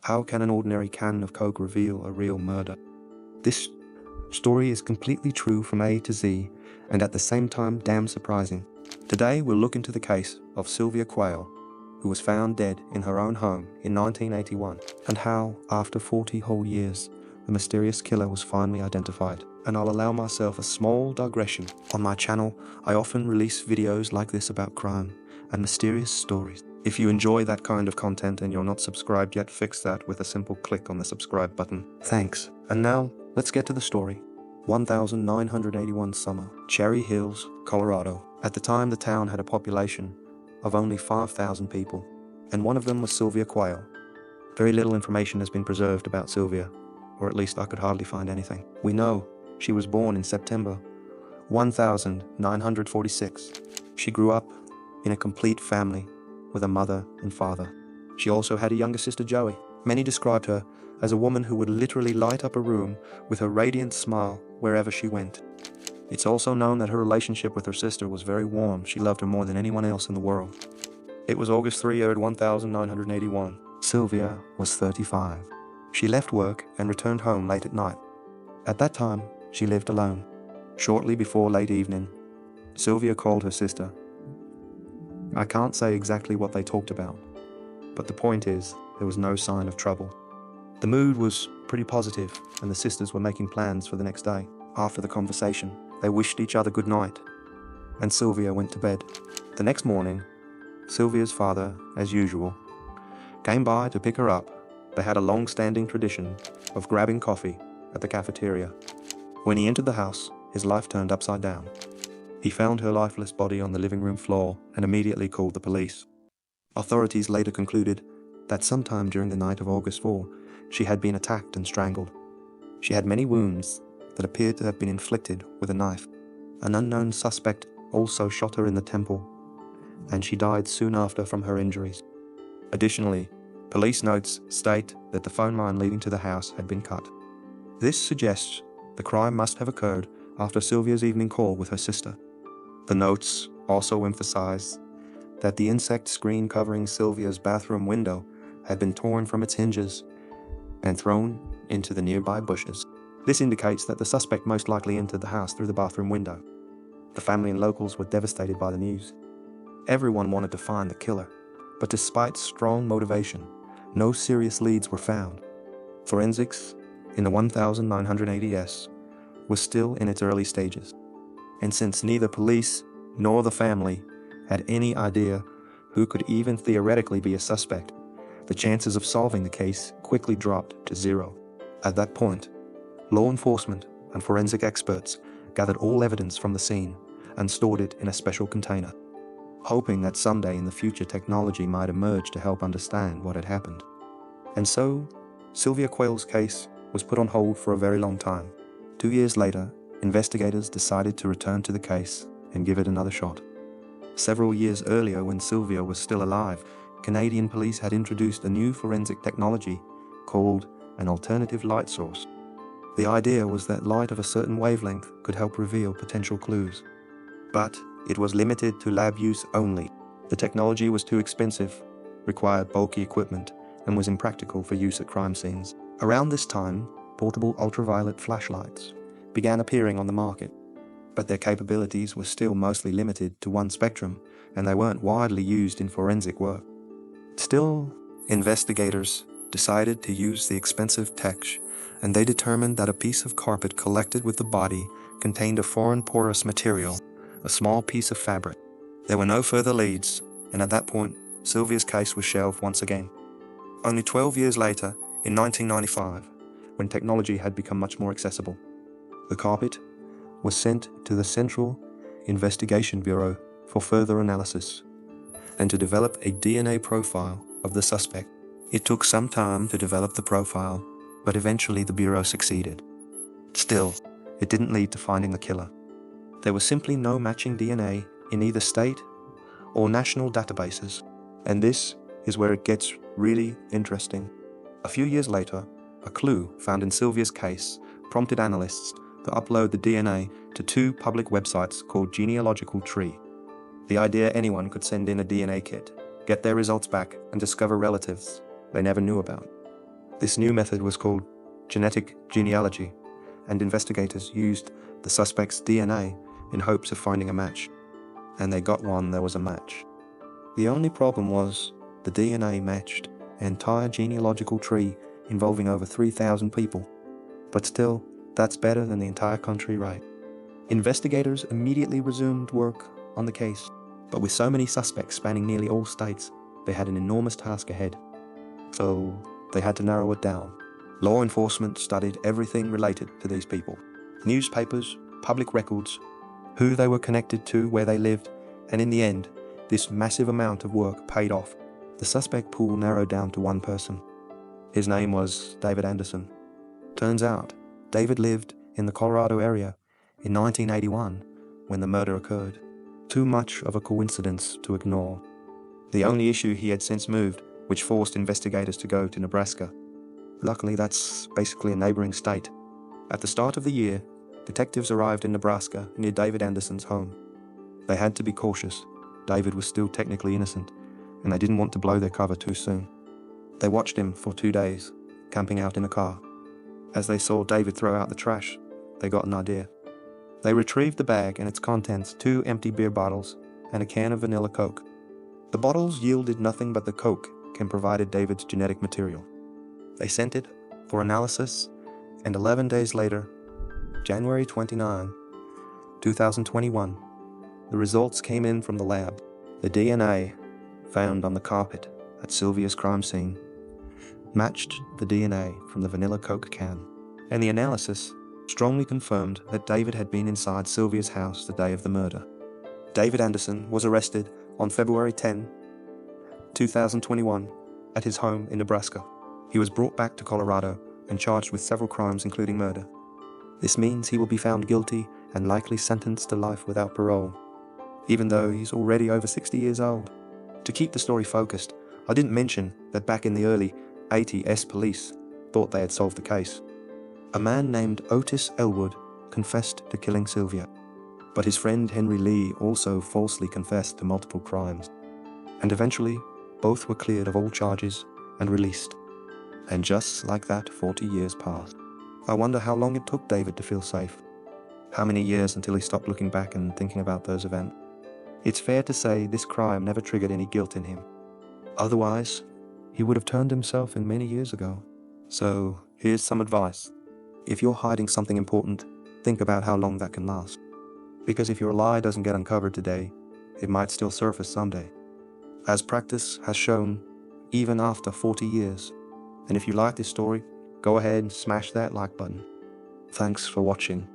How can an ordinary can of Coke reveal a real murder? This story is completely true from A to Z, and at the same time damn surprising. Today we'll look into the case of Sylvia Quayle, who was found dead in her own home in 1981, and how, after 40 whole years, the mysterious killer was finally identified. And I'll allow myself a small digression. On my channel, I often release videos like this about crime and mysterious stories. If you enjoy that kind of content and you're not subscribed yet, fix that with a simple click on the subscribe button. Thanks. And now, let's get to the story. 1981 summer, Cherry Hills, Colorado. At the time, the town had a population of only 5,000 people, and one of them was Sylvia Quayle. Very little information has been preserved about Sylvia, or at least I could hardly find anything. We know she was born in September 1946. She grew up in a complete family with a mother and father. She also had a younger sister, Joey. Many described her as a woman who would literally light up a room with her radiant smile wherever she went. It's also known that her relationship with her sister was very warm. She loved her more than anyone else in the world. It was August 3rd, 1981. Sylvia was 35. She left work and returned home late at night. At that time, she lived alone. Shortly before late evening, Sylvia called her sister. I can't say exactly what they talked about, but the point is, there was no sign of trouble. The mood was pretty positive, and the sisters were making plans for the next day. After the conversation, they wished each other good night, and Sylvia went to bed. The next morning, Sylvia's father, as usual, came by to pick her up. They had a long-standing tradition of grabbing coffee at the cafeteria. When he entered the house, his life turned upside down. He found her lifeless body on the living room floor and immediately called the police. Authorities later concluded that sometime during the night of August 4, she had been attacked and strangled. She had many wounds that appeared to have been inflicted with a knife. An unknown suspect also shot her in the temple, and she died soon after from her injuries. Additionally, police notes state that the phone line leading to the house had been cut. This suggests the crime must have occurred after Sylvia's evening call with her sister. The notes also emphasize that the insect screen covering Sylvia's bathroom window had been torn from its hinges and thrown into the nearby bushes. This indicates that the suspect most likely entered the house through the bathroom window. The family and locals were devastated by the news. Everyone wanted to find the killer, but despite strong motivation, no serious leads were found. Forensics in the 1980s was still in its early stages, and since neither police nor the family had any idea who could even theoretically be a suspect, the chances of solving the case quickly dropped to zero. At that point, law enforcement and forensic experts gathered all evidence from the scene and stored it in a special container, hoping that someday in the future technology might emerge to help understand what had happened. And so, Sylvia Quayle's case was put on hold for a very long time. 2 years later, investigators decided to return to the case and give it another shot. Several years earlier, when Sylvia was still alive, Canadian police had introduced a new forensic technology called an alternative light source. The idea was that light of a certain wavelength could help reveal potential clues. But it was limited to lab use only. The technology was too expensive, required bulky equipment, and was impractical for use at crime scenes. Around this time, portable ultraviolet flashlights began appearing on the market, but their capabilities were still mostly limited to one spectrum, and they weren't widely used in forensic work. Still, investigators decided to use the expensive tech, and they determined that a piece of carpet collected with the body contained a foreign porous material, a small piece of fabric. There were no further leads, and at that point, Sylvia's case was shelved once again. Only 12 years later, in 1995, when technology had become much more accessible, the carpet was sent to the Central Investigation Bureau for further analysis and to develop a DNA profile of the suspect. It took some time to develop the profile, but eventually the Bureau succeeded. Still, it didn't lead to finding the killer. There was simply no matching DNA in either state or national databases, and this is where it gets really interesting. A few years later, a clue found in Sylvia's case prompted analysts to upload the DNA to 2 public websites called Genealogical Tree. The idea anyone could send in a DNA kit, get their results back, and discover relatives they never knew about. This new method was called genetic genealogy, and investigators used the suspect's DNA in hopes of finding a match. And they got one. There was a match. The only problem was the DNA matched an entire genealogical tree involving over 3,000 people. But still, that's better than the entire country, right? Investigators immediately resumed work on the case, but with so many suspects spanning nearly all states, they had an enormous task ahead. So they had to narrow it down. Law enforcement studied everything related to these people: newspapers, public records, who they were connected to, where they lived, and in the end, this massive amount of work paid off. The suspect pool narrowed down to one person. His name was David Anderson. Turns out, David lived in the Colorado area in 1981 when the murder occurred. Too much of a coincidence to ignore. The only issue, he had since moved, which forced investigators to go to Nebraska. Luckily, that's basically a neighboring state. At the start of the year, detectives arrived in Nebraska near David Anderson's home. They had to be cautious. David was still technically innocent, and they didn't want to blow their cover too soon. They watched him for 2 days, camping out in a car. As they saw David throw out the trash, they got an idea. They retrieved the bag and its contents, 2 empty beer bottles and a can of vanilla Coke. The bottles yielded nothing but the Coke and provided David's genetic material. They sent it for analysis, and 11 days later, January 29, 2021, the results came in from the lab. The DNA found on the carpet at Sylvia's crime scene matched the DNA from the vanilla Coke can, and the analysis strongly confirmed that David had been inside Sylvia's house the day of the murder. David Anderson was arrested on February 10, 2021, at his home in Nebraska. He was brought back to Colorado and charged with several crimes, including murder. This means he will be found guilty and likely sentenced to life without parole, even though he's already over 60 years old. To keep the story focused, I didn't mention that back in the early 80s, police thought they had solved the case. A man named Otis Elwood confessed to killing Sylvia, but his friend Henry Lee also falsely confessed to multiple crimes. And eventually, both were cleared of all charges and released. And just like that, 40 years passed. I wonder how long it took David to feel safe. How many years until he stopped looking back and thinking about those events? It's fair to say this crime never triggered any guilt in him. Otherwise, he would have turned himself in many years ago. So, here's some advice. If you're hiding something important, think about how long that can last. Because if your lie doesn't get uncovered today, it might still surface someday. As practice has shown, even after 40 years. And if you like this story, go ahead and smash that like button. Thanks for watching.